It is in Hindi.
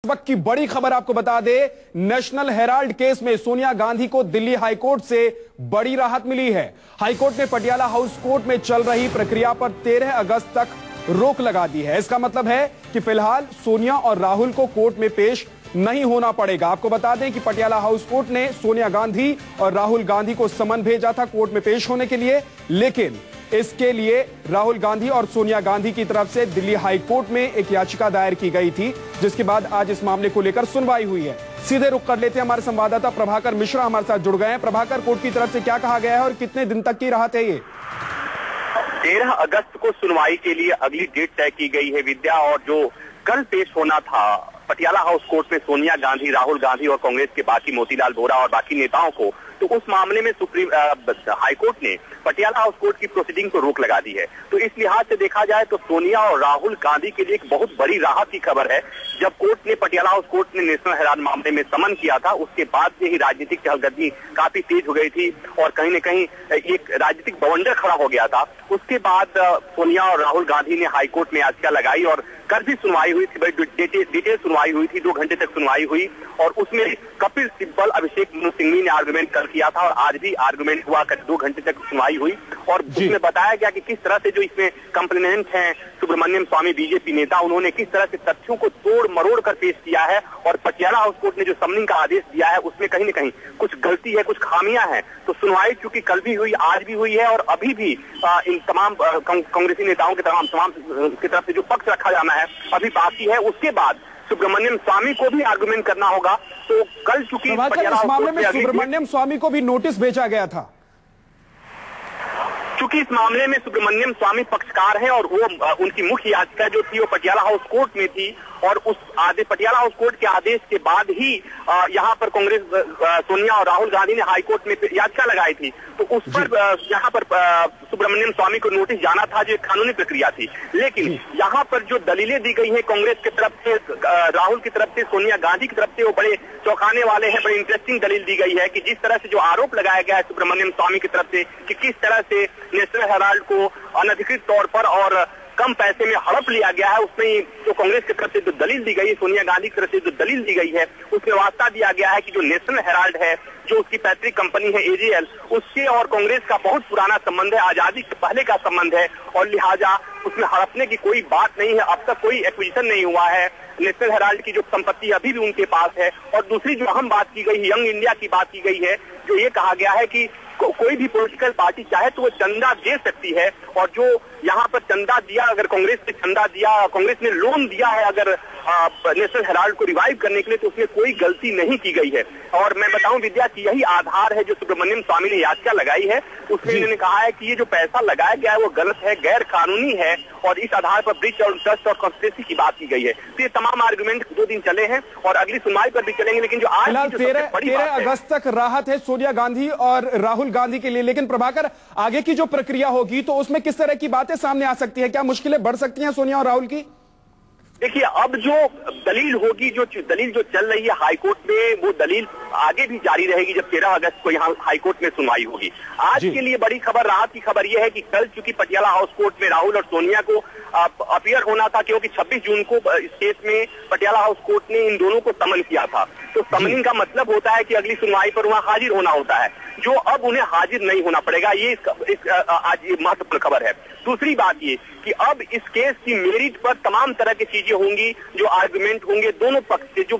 वक्त की बड़ी खबर आपको बता दे, नेशनल हेराल्ड केस में सोनिया गांधी को दिल्ली हाईकोर्ट से बड़ी राहत मिली है। हाईकोर्ट ने पटियाला हाउस कोर्ट में चल रही प्रक्रिया पर 13 अगस्त तक रोक लगा दी है। इसका मतलब है कि फिलहाल सोनिया और राहुल को कोर्ट में पेश नहीं होना पड़ेगा। आपको बता दें कि पटियाला हाउस कोर्ट ने सोनिया गांधी और राहुल गांधी को समन भेजा था कोर्ट में पेश होने के लिए, लेकिन इसके लिए राहुल गांधी और सोनिया गांधी की तरफ से दिल्ली हाई कोर्ट में एक याचिका दायर की गई थी, जिसके बाद आज इस मामले को लेकर सुनवाई हुई है। सीधे रुख कर लेते हैं, हमारे संवाददाता प्रभाकर मिश्रा हमारे साथ जुड़ गए हैं। प्रभाकर, कोर्ट की तरफ से क्या कहा गया है और कितने दिन तक की राहत है ये? 13 अगस्त को सुनवाई के लिए अगली डेट तय की गई है विद्या, और जो कल पेश होना था पटियाला हाउस कोर्ट में सोनिया गांधी, राहुल गांधी और कांग्रेस के बाकी मोतीलाल वोरा और बाकी नेताओं को, तो उस मामले में सुप्रीम हाईकोर्ट ने पटियाला हाउस कोर्ट की प्रोसीडिंग को रोक लगा दी है। तो इस लिहाज से देखा जाए तो सोनिया और राहुल गांधी के लिए एक बहुत बड़ी राहत की खबर है। जब कोर्ट ने पटियाला हाउस कोर्ट ने नेशनल हेराल्ड मामले में समन किया था, उसके बाद से ही राजनीतिक चहलकदमी काफी तेज हो गई थी और कहीं न कहीं एक राजनीतिक बवंडर खड़ा हो गया था। उसके बाद सोनिया और राहुल गांधी ने हाईकोर्ट में याचिका लगाई और कल भी सुनवाई हुई थी, बड़ी डिटेल सुनवाई हुई थी, 2 घंटे तक सुनवाई हुई और उसमें कपिल सिब्बल, अभिषेक मनु सिंघवी ने आर्गुमेंट कल किया था और आज भी आर्गुमेंट हुआ, 2 घंटे तक सुनवाई हुई और उसमें बताया गया कि किस तरह से जो इसमें कंप्लेनेंट हैं सुब्रमण्यम स्वामी बीजेपी नेता, उन्होंने किस तरह से तथ्यों को तोड़ मरोड़ कर पेश किया है और पटियाला हाउस कोर्ट ने जो समनिंग का आदेश दिया है उसमें कहीं न कहीं कुछ गलती है, कुछ खामियां हैं। तो सुनवाई चूंकि कल भी हुई, आज भी हुई है और अभी भी इन तमाम कांग्रेसी नेताओं के तमाम की तरफ से जो पक्ष रखा जाना है अभी बाकी है। उसके बाद सुब्रमण्यम स्वामी को भी आर्गुमेंट करना होगा। तो कल चूंकि इस मामले में सुब्रमण्यम स्वामी को भी नोटिस भेजा गया था, चूंकि इस मामले में सुब्रमण्यम स्वामी पक्षकार हैं और वो उनकी मुख्य याचिका जो थी वो पटियाला हाउस कोर्ट में थी और उस पटियाला हाउस कोर्ट के आदेश के बाद ही यहाँ पर कांग्रेस सोनिया और राहुल गांधी ने हाई कोर्ट में याचिका लगाई थी। तो उस पर यहाँ पर सुब्रमण्यम स्वामी को नोटिस जाना था, जो एक कानूनी प्रक्रिया थी। लेकिन यहाँ पर जो दलीलें दी गई है कांग्रेस की तरफ से, राहुल की तरफ से, सोनिया गांधी की तरफ से, वो बड़े चौंकाने वाले हैं। बड़ी इंटरेस्टिंग दलील दी गई है कि जिस तरह से जो आरोप लगाया गया है सुब्रमण्यम स्वामी की तरफ से कि किस तरह से नेशनल हेराल्ड को अनधिकृत तौर पर और कम पैसे में हड़प लिया गया है, उसमें जो कांग्रेस की तरफ से जो दलील दी गई है, सोनिया गांधी की तरफ से जो दलील दी गई है, उसमें वास्ता दिया गया है कि जो नेशनल हेराल्ड है, जो उसकी पैतृक कंपनी है एजेएल, उससे और कांग्रेस का बहुत पुराना संबंध है, आजादी से पहले का संबंध है और लिहाजा उसमें हड़पने की कोई बात नहीं है। अब तक कोई एक्विजिशन नहीं हुआ है, नेशनल हेराल्ड की जो संपत्ति अभी भी उनके पास है। और दूसरी जो अहम बात की गई, यंग इंडिया की बात की गई है, जो ये कहा गया है कि कोई भी पॉलिटिकल पार्टी चाहे तो वो चंदा दे सकती है और जो यहाँ पर चंदा दिया, अगर कांग्रेस ने चंदा दिया, कांग्रेस ने लोन दिया है अगर नेशनल हेराल्ड को रिवाइव करने के लिए, तो उसमें कोई गलती नहीं की गई है। और मैं बताऊं विद्या कि यही आधार है जो सुब्रमण्यम स्वामी ने याचिका लगाई है, उसमें इन्होंने कहा है कि ये जो पैसा लगाया गया है वो गलत है, गैर कानूनी है और इस आधार पर ब्रीच और ट्रस्ट और कॉन्स्पिरेसी की बात की गई है। तो ये तमाम आर्गुमेंट 2 दिन चले हैं और अगली सुनवाई पर भी चलेंगे। लेकिन जो आज 13 अगस्त तक राहत है सोनिया गांधी और राहुल गांधी के लिए, लेकिन प्रभाकर आगे की जो प्रक्रिया होगी तो उसमें किस तरह की बातें सामने आ सकती है? क्या मुश्किलें बढ़ सकती हैं सोनिया और राहुल की? देखिए, अब जो दलील होगी, जो दलील जो चल रही है हाईकोर्ट में, वो दलील आगे भी जारी रहेगी जब 13 अगस्त को यहाँ हाईकोर्ट में सुनवाई होगी। आज के लिए बड़ी खबर, राहत की खबर यह है कि कल चूंकि पटियाला हाउस कोर्ट में राहुल और सोनिया को अपीयर होना था, क्योंकि 26 जून को इस केस में पटियाला हाउस कोर्ट ने इन दोनों को समन किया था। तो समनिंग का मतलब होता है कि अगली सुनवाई पर वहाँ हाजिर होना होता है, जो अब उन्हें हाजिर नहीं होना पड़ेगा। ये आज ये महत्वपूर्ण खबर है। दूसरी बात ये कि अब इस केस की मेरिट पर तमाम तरह की चीजें होंगी, जो आर्गुमेंट होंगे दोनों पक्ष से, जो